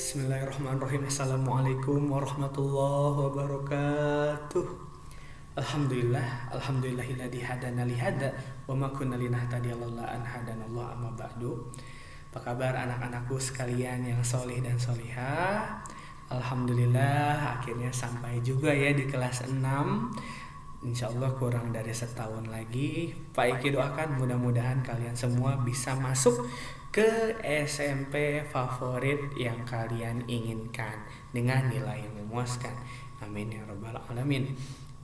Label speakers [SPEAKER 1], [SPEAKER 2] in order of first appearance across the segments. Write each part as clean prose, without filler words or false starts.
[SPEAKER 1] Bismillahirrahmanirrahim. Assalamualaikum warahmatullahi wabarakatuh. Alhamdulillahilladzi hadana li hada wa ma kunna linahtadiya laula an hadanallahu amma ba'du. Apa kabar anak-anakku sekalian yang solih dan solihah? Alhamdulillah akhirnya sampai juga ya di kelas 6. Insya Allah kurang dari setahun lagi. Pak Iki doakan mudah-mudahan kalian semua bisa masuk ke SMP favorit yang kalian inginkan dengan nilai yang memuaskan. Amin ya rabbal alamin.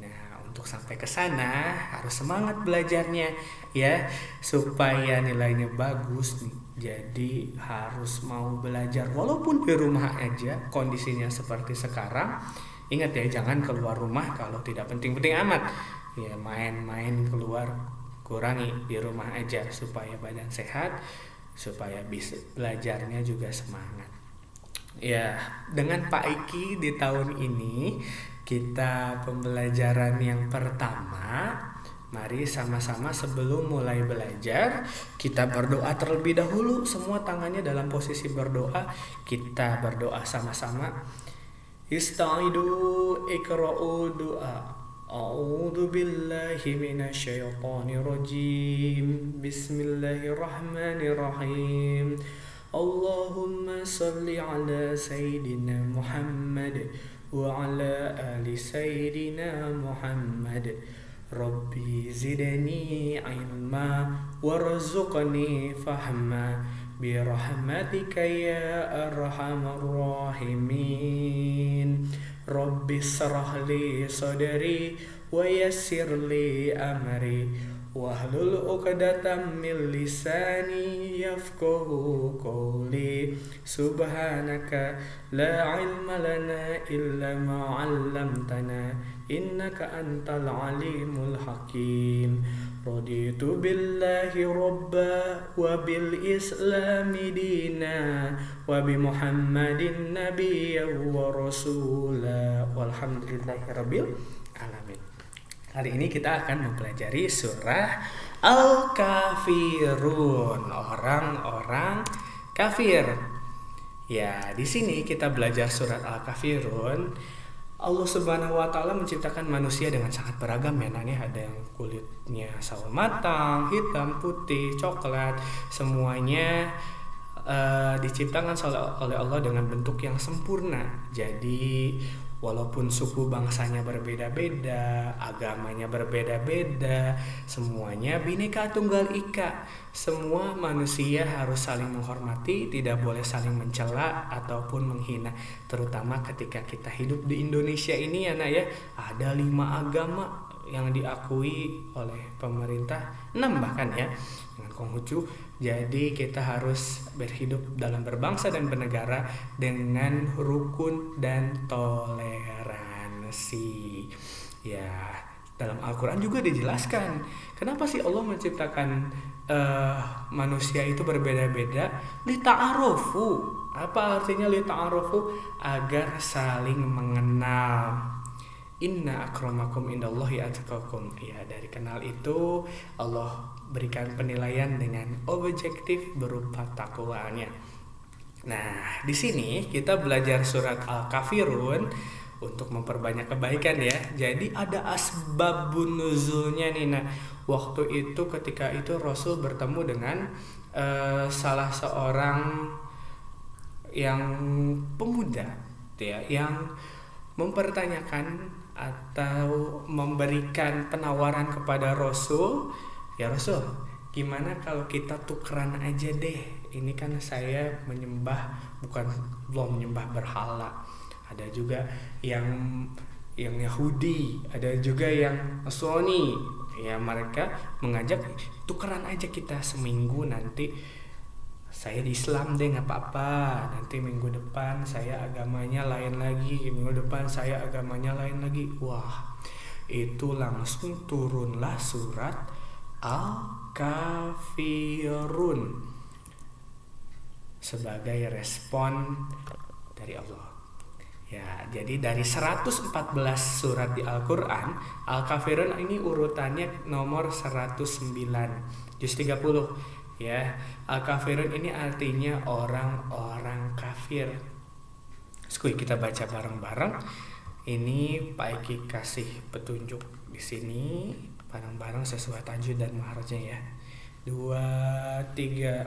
[SPEAKER 1] Nah, untuk sampai ke sana harus semangat belajarnya ya, supaya nilainya bagus nih. Jadi harus mau belajar walaupun di rumah aja kondisinya seperti sekarang. Ingat ya, jangan keluar rumah kalau tidak penting-penting amat. Ya, main-main keluar kurangi, di rumah aja supaya badan sehat, supaya bisa belajarnya juga semangat. Ya, dengan Pak Iki di tahun ini kita pembelajaran yang pertama. Mari sama-sama sebelum mulai belajar kita berdoa terlebih dahulu. Semua tangannya dalam posisi berdoa. Kita berdoa sama-sama. Ista'idu ikra'u du'a. A'udzu billahi minasyaitonir rajim. Bismillahirrahmanirrahim. Allahumma shalli ala sayyidina Muhammad wa ala ali sayyidina Muhammad. Rabbi zidni ilma warzuqni fahma birahmatika ya arhamar rahimin. Rabbi shrah li sadri wa yassir li amri wahlul 'uqdatam min lisani yafqahu qawli. Subhanaka la ilma lana illa ma 'allamtana innaka antal alimul hakim. Raditu billahi rabba wa bil islami dina wa bi muhammadin nabiyya wa rasula walhamdulillahi rabbil alamin. Hari ini kita akan mempelajari surah Al-Kafirun, orang-orang kafir. Ya, di sini kita belajar surat Al-Kafirun. Allah Subhanahu wa taala menciptakan manusia dengan sangat beragam ya. Ada yang kulitnya sawo matang, hitam, putih, coklat, semuanya diciptakan oleh Allah dengan bentuk yang sempurna. Jadi walaupun suku bangsanya berbeda-beda, agamanya berbeda-beda, semuanya Bhinneka Tunggal Ika. Semua manusia harus saling menghormati, tidak boleh saling mencela ataupun menghina. Terutama ketika kita hidup di Indonesia ini ya nak ya, ada 5 agama yang diakui oleh pemerintah, 6 bahkan ya, dengan Konghucu. Jadi kita harus berhidup dalam berbangsa dan bernegara dengan rukun dan toleransi. Ya, dalam Al-Quran juga dijelaskan kenapa sih Allah menciptakan manusia itu berbeda-beda. Lita'arufu. Apa artinya lita'arufu? Agar saling mengenal. Inna akramakum indallahi atqakum. Ya, dari kenal itu Allah berikan penilaian dengan objektif berupa takwanya. Nah, di sini kita belajar surat Al-Kafirun untuk memperbanyak kebaikan ya. Jadi ada asbabun nuzulnya nih. Nah, waktu itu ketika itu Rasul bertemu dengan salah seorang yang pemuda ya, yang mempertanyakan atau memberikan penawaran kepada Rasul. Ya Rasul, gimana kalau kita tukeran aja deh? Ini kan saya belum menyembah berhala. Ada juga yang Yahudi, ada juga yang Nasrani. Ya, mereka mengajak tukeran aja kita seminggu, nanti saya di Islam deh nggak apa-apa, nanti minggu depan saya agamanya lain lagi, minggu depan saya agamanya lain lagi. Wah, itu langsung turunlah surat Al-Kafirun sebagai respon dari Allah. Ya, jadi dari 114 surat di Al-Quran, Al-Kafirun ini urutannya nomor 109, juz 30. Ya, Al-Kafirun ini artinya orang-orang kafir. Skuy, kita baca bareng-bareng. Ini Pak Eki kasih petunjuk di sini bareng-bareng sesuai tajwid dan maharajnya ya. 2, 3.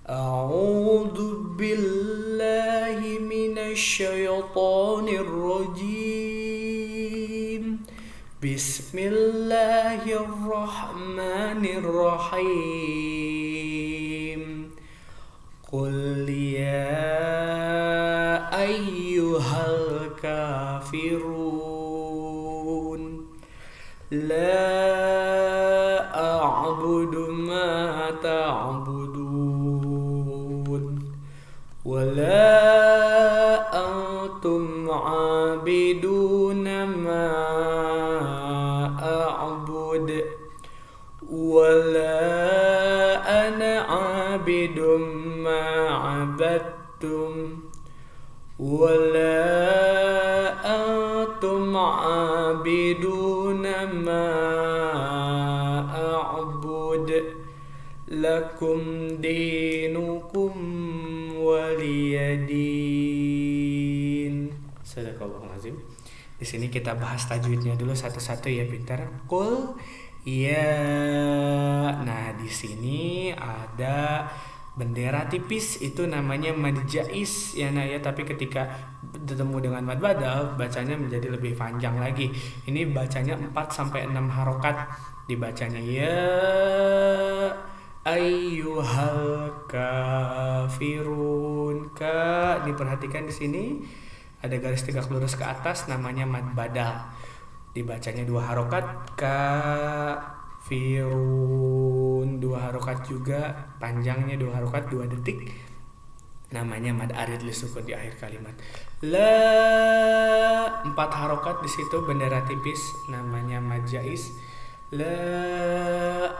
[SPEAKER 1] A'udzu billahi minasyaitonir rajim. Bismillahirrahmanirrahim. Qul ya ayyuhal kafirun la a'budu ma ta'budun wa la antum 'abiduna ma a'bud wa la ana 'abidum ma 'abadtum wala antum 'abiduna ma a'bud lakum dinukum waliyadin. Sadaqallahul azim. Di sini kita bahas tajwidnya dulu satu-satu ya, pintar. Qul ya. Nah, di sini ada bendera tipis, itu namanya mad jais ya nah ya, tapi ketika bertemu dengan mad badal bacanya menjadi lebih panjang lagi. Ini bacanya 4 sampai 6 harokat dibacanya ya ayyuhal kafirun. Diperhatikan di sini ada garis tegak lurus ke atas, namanya mad badal. Dibacanya 2 harokat firun, 2 harokat juga, panjangnya 2 harokat 2 detik, namanya mad arid li sukun di akhir kalimat. La 4 harokat di situ, bendera tipis, namanya mad jais. La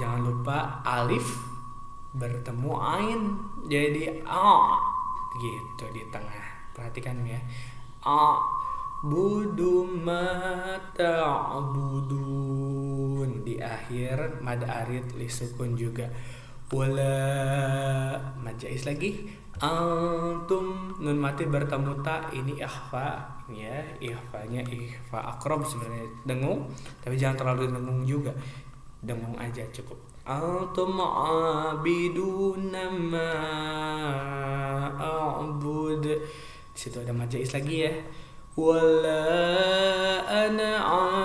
[SPEAKER 1] jangan lupa alif bertemu ain jadi gitu di tengah, perhatikan ya. Budu ma ta'budun, di akhir mad arid li sukun juga. Wala mad jais lagi. Antum nun mati bertemu ta, ini ikhfa ya, ikhfanya ikhfa akrob sebenarnya, dengung tapi jangan terlalu dengung juga, dengung aja cukup. Antum abiduna ma a'bud, di situ ada mad jais lagi ya. Wala ana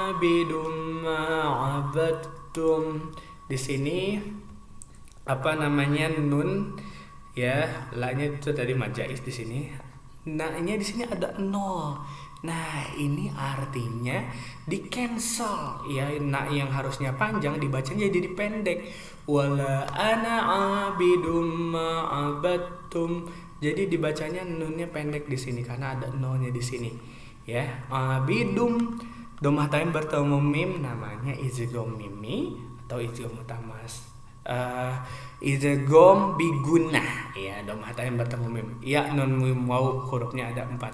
[SPEAKER 1] abidum ma'abadtum. Di sini apa namanya nun ya, la-nya itu tadi mad jais di sini. Na-nya di sini ada 0. Nah, ini artinya di cancel ya, na yang harusnya panjang dibacanya jadi pendek. Wala ana abidum ma'abadtum. Jadi dibacanya nunnya pendek di sini karena ada 0-nya di sini. Ya, abidum domah taim bertemu mim, namanya izgham mimi atau izgham mutamas. Izgham bigunah ya, domah taim bertemu mim. Ya, nun mim waw hurufnya ada 4.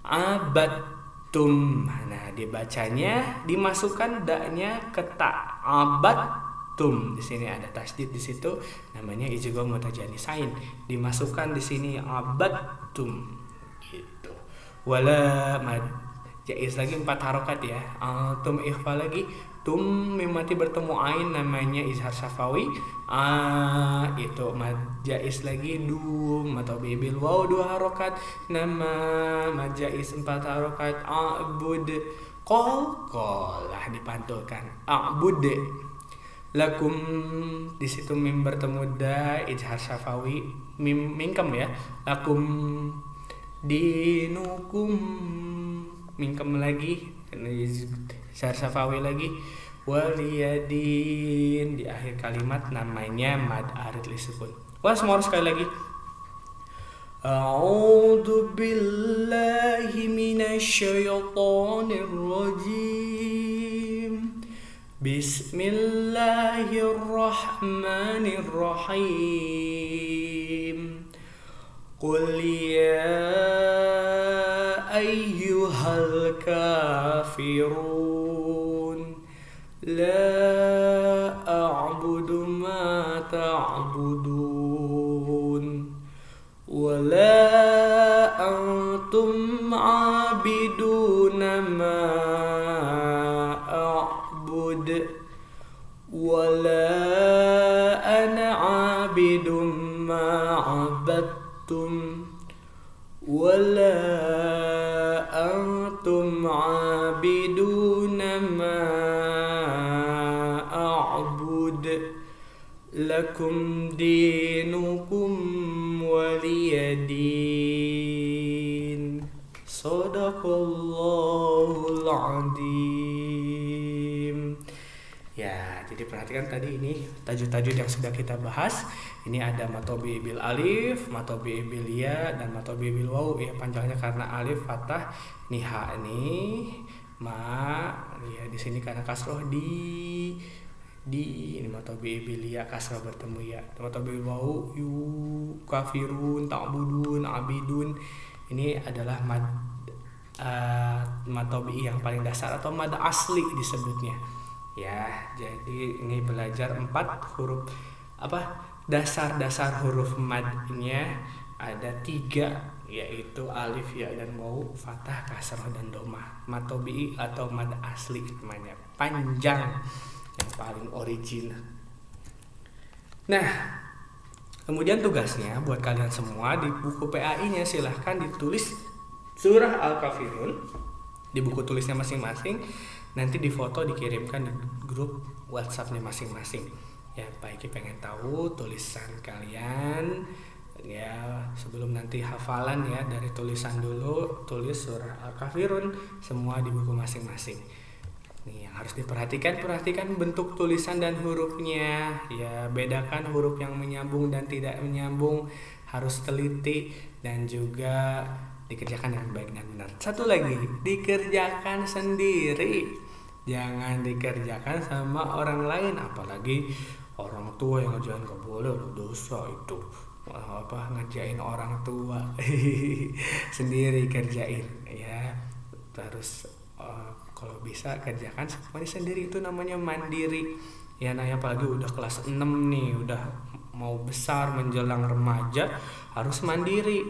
[SPEAKER 1] Abadtum. Nah, dibacanya dimasukkan da-nya ke ta. Abadtum. Di sini ada tasdid di situ, namanya izgham mutajanisain. Dimasukkan di sini abadtum gitu. Wala mad jais lagi 4 harokat ya. Tum ikhfa lagi, tum mim mati bertemu ain, namanya izhar syafawi. Itu mad jais lagi dum atau bibil waw 2 harokat, nama mad jais 4 harokat. A'bud qol lah dipantulkan, a'bud. Lakum di situ mim bertemu da, izhar syafawi, mim mingkem ya. Lakum dinukum, mingkem lagi, izhar syafawi lagi. Waliyadin, di akhir kalimat namanya mad arid li sukun. Wah, semua sekali lagi. A'udzu billahi minasyaitonir rajim. Bismillahirrahmanirrahim. Qul ya ayyuhal kafirun la a'budu ma ta'budun wa la antum abiduna ma a'bud wala ana abidum ma abadtum wala antum abiduna ma a'bud lakum dinukum waliyadin. Shadaqallahul adzim. Ya, jadi perhatikan tadi ini tajud-tajud yang sudah kita bahas. Ini ada matobi bil alif, matobi bil ya, dan matobi bil waw. Ya, panjangnya karena alif fathah. Ini ha nih, ma. Ya, di sini karena kasroh di ini matobi bil ya kasroh bertemu ya. Matobi bil waw yu kafirun ta'budun abidun. Ini adalah matobi yang paling dasar atau mad asli disebutnya. Ya, jadi ini belajar 4 huruf dasar huruf madnya ada 3, yaitu alif, ya, dan waw, fathah, kasroh, dan domah. Matobi atau mad asli namanya, panjang, yang paling original. Nah, kemudian tugasnya buat kalian semua di buku PAI-nya silahkan ditulis surah Al-Kafirun di buku tulisnya masing-masing. Nanti difoto dikirimkan di grup WhatsApp-nya masing-masing. Ya, Pak Iki pengen tahu tulisan kalian. Ya, sebelum nanti hafalan ya, dari tulisan dulu, tulis surah Al-Kafirun semua di buku masing-masing. Nih, yang harus perhatikan bentuk tulisan dan hurufnya. Ya, bedakan huruf yang menyambung dan tidak menyambung, harus teliti dan juga dikerjakan dengan baik dan benar. Satu lagi, dikerjakan sendiri. Jangan dikerjakan sama orang lain, apalagi orang tua yang ngerjain. Gak boleh, dosa itu. Ngerjain orang tua. Sendiri kerjain ya. Terus kalau bisa kerjakan semuanya sendiri, itu namanya mandiri. Ya, nah, apalagi udah kelas 6 nih, udah mau besar menjelang remaja, harus mandiri.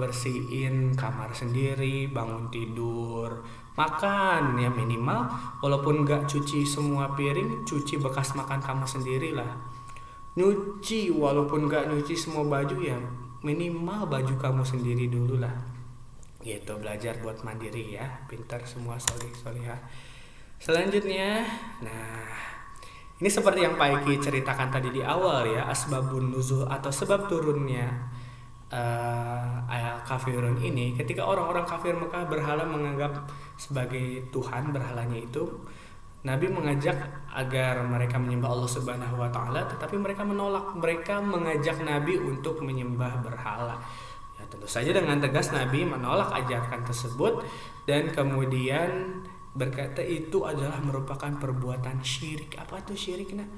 [SPEAKER 1] Bersihin kamar sendiri, bangun tidur, makan ya minimal, walaupun gak cuci semua piring, cuci bekas makan kamu sendiri lah. Nyuci, walaupun gak nyuci semua baju, ya minimal baju kamu sendiri dulu lah. Gitu, belajar buat mandiri ya, pintar semua, solihah. Selanjutnya, nah, ini seperti yang Pak Iki ceritakan tadi di awal ya, asbabun nuzul atau sebab turunnya Al-Kafirun ini, ketika orang-orang kafir Mekah berhala menganggap sebagai Tuhan berhalanya itu, Nabi mengajak agar mereka menyembah Allah Subhanahu wa taala, tetapi mereka menolak. Mereka mengajak Nabi untuk menyembah berhala. Ya, tentu saja dengan tegas Nabi menolak ajakan tersebut dan kemudian berkata itu adalah merupakan perbuatan syirik. Apa tuh syirik? Nah,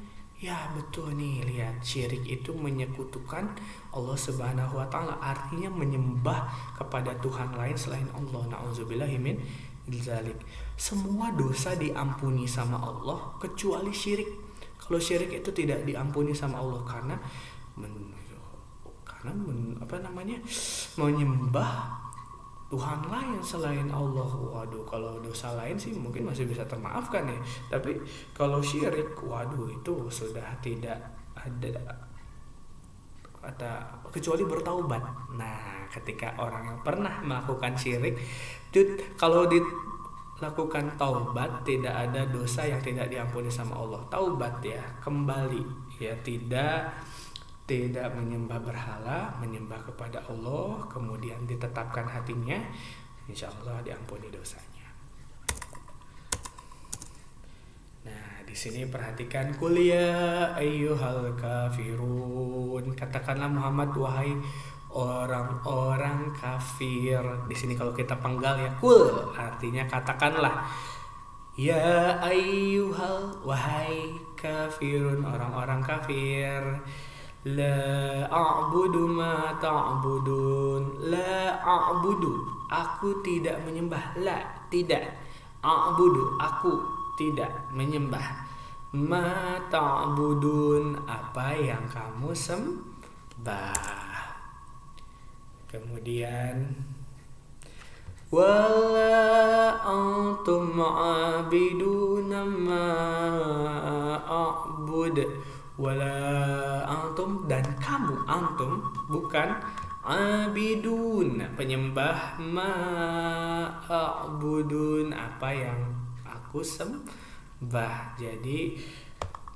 [SPEAKER 1] ya betul nih, lihat, syirik itu menyekutukan Allah Subhanahu wa taala, artinya menyembah kepada Tuhan lain selain Allah. Nauzubillahi min dzalik. Semua dosa diampuni sama Allah kecuali syirik. Kalau syirik itu tidak diampuni sama Allah karena menyembah Tuhan lain selain Allah. Waduh, kalau dosa lain sih mungkin masih bisa termaafkan ya. Tapi kalau syirik, waduh, itu sudah tidak ada kecuali bertaubat. Nah, ketika orang yang pernah melakukan syirik, kalau dilakukan taubat, tidak ada dosa yang tidak diampuni sama Allah. Taubat ya, kembali ya, tidak menyembah berhala, menyembah kepada Allah, kemudian ditetapkan hatinya, insya Allah diampuni dosanya. Nah, di sini perhatikan, qul ya ayyuhal kafirun, katakanlah Muhammad, wahai orang-orang kafir. Di sini kalau kita penggal ya, qul, artinya katakanlah. Ya ayyuhal, wahai kafirun, orang-orang kafir. La a'budu ma ta'budun. La a'budu, aku tidak menyembah. La, tidak. A'budu, aku tidak menyembah. Ma ta'budun, apa yang kamu sembah. Kemudian wala antum abiduna ma a'bud. Wala antum, dan kamu, antum bukan, abidun penyembah, ma a'budun apa yang aku sembah. Jadi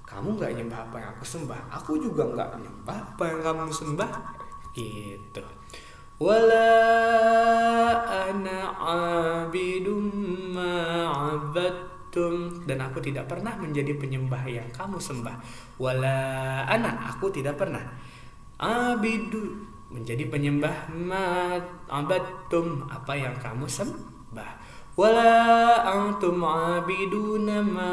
[SPEAKER 1] kamu nggak nyembah apa yang aku sembah, aku juga nggak nyembah apa yang kamu sembah, gitu. Wala ana abidum ma'abadtum, dan aku tidak pernah menjadi penyembah yang kamu sembah. Wala ana, aku tidak pernah, abidu menjadi penyembah, ma'abadtum apa yang kamu sembah. Wala antum abiduna ma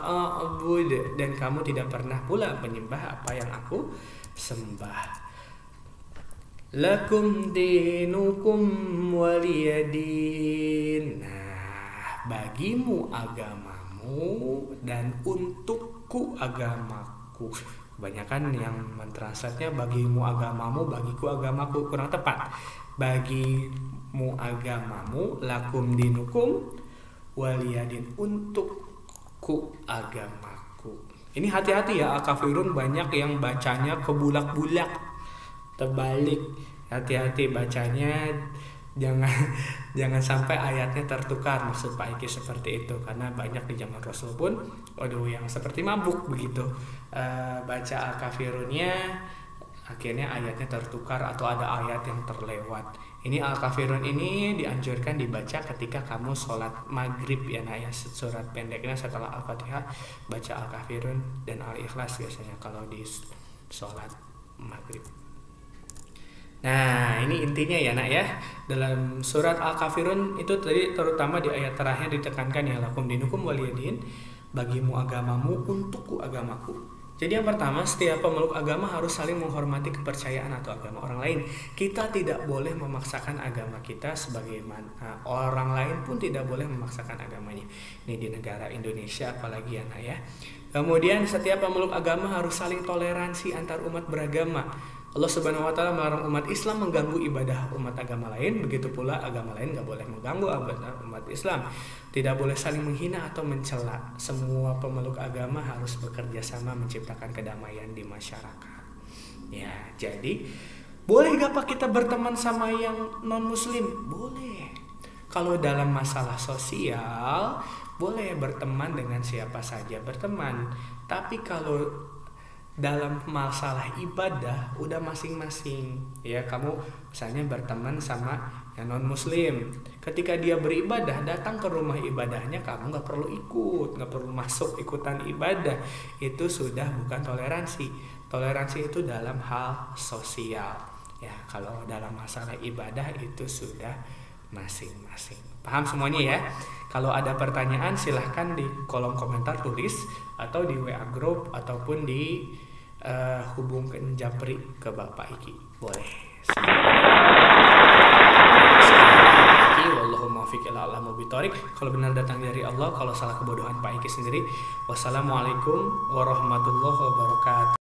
[SPEAKER 1] a'bud, dan kamu tidak pernah pula menyembah apa yang aku sembah. Lakum dinukum waliyadin. Nah, bagimu agamamu dan untukku agamaku. Kebanyakan yang mentranslate-nya bagimu agamamu, bagiku agamaku, kurang tepat. Bagimu agamamu, lakum dinukum waliyadin, untukku agamaku. Ini hati-hati ya, al-kafirun banyak yang bacanya kebulak-bulak, terbalik. Hati-hati bacanya, jangan sampai ayatnya tertukar, maksud Pak Iki seperti itu, karena banyak di zaman Rasul pun yang seperti mabuk begitu, baca al-kafirunnya akhirnya ayatnya tertukar atau ada ayat yang terlewat. Ini al-kafirun ini dianjurkan dibaca ketika kamu sholat maghrib ya, nah ya, surat pendeknya setelah al-fatihah baca al-kafirun dan al-ikhlas biasanya kalau di sholat maghrib. Nah, ini intinya ya nak ya, dalam surat Al-Kafirun itu tadi terutama di ayat terakhir ditekankan ya, lakum dinukum waliyadin, bagimu agamamu, untukku agamaku. Jadi yang pertama, setiap pemeluk agama harus saling menghormati kepercayaan atau agama orang lain. Kita tidak boleh memaksakan agama kita, sebagaimana orang lain pun tidak boleh memaksakan agamanya. Ini di negara Indonesia apalagi ya nak ya. Kemudian setiap pemeluk agama harus saling toleransi antar umat beragama. Allah Subhanahu wa Ta'ala melarang umat Islam mengganggu ibadah umat agama lain, begitu pula agama lain gak boleh mengganggu umat Islam. Tidak boleh saling menghina atau mencela. Semua pemeluk agama harus bekerja sama menciptakan kedamaian di masyarakat. Ya, jadi boleh gak Pak kita berteman sama yang non muslim? Boleh. Kalau dalam masalah sosial boleh berteman dengan siapa saja berteman. Tapi kalau dalam masalah ibadah udah masing-masing ya, kamu misalnya berteman sama yang non muslim, ketika dia beribadah datang ke rumah ibadahnya, kamu nggak perlu ikut, nggak perlu masuk ikutan ibadah. Itu sudah bukan toleransi. Toleransi itu dalam hal sosial ya, kalau dalam masalah ibadah itu sudah masing-masing. Paham semuanya ya? Kalau ada pertanyaan silahkan di kolom komentar tulis, atau di WA group, ataupun di hubungkan japri ke Bapak Iki, boleh. Wallahu muwaffiq ila a'lamul bithoriq. Kalau benar datang dari Allah, kalau salah kebodohan Pak Iki sendiri. Wassalamualaikum warahmatullahi wabarakatuh.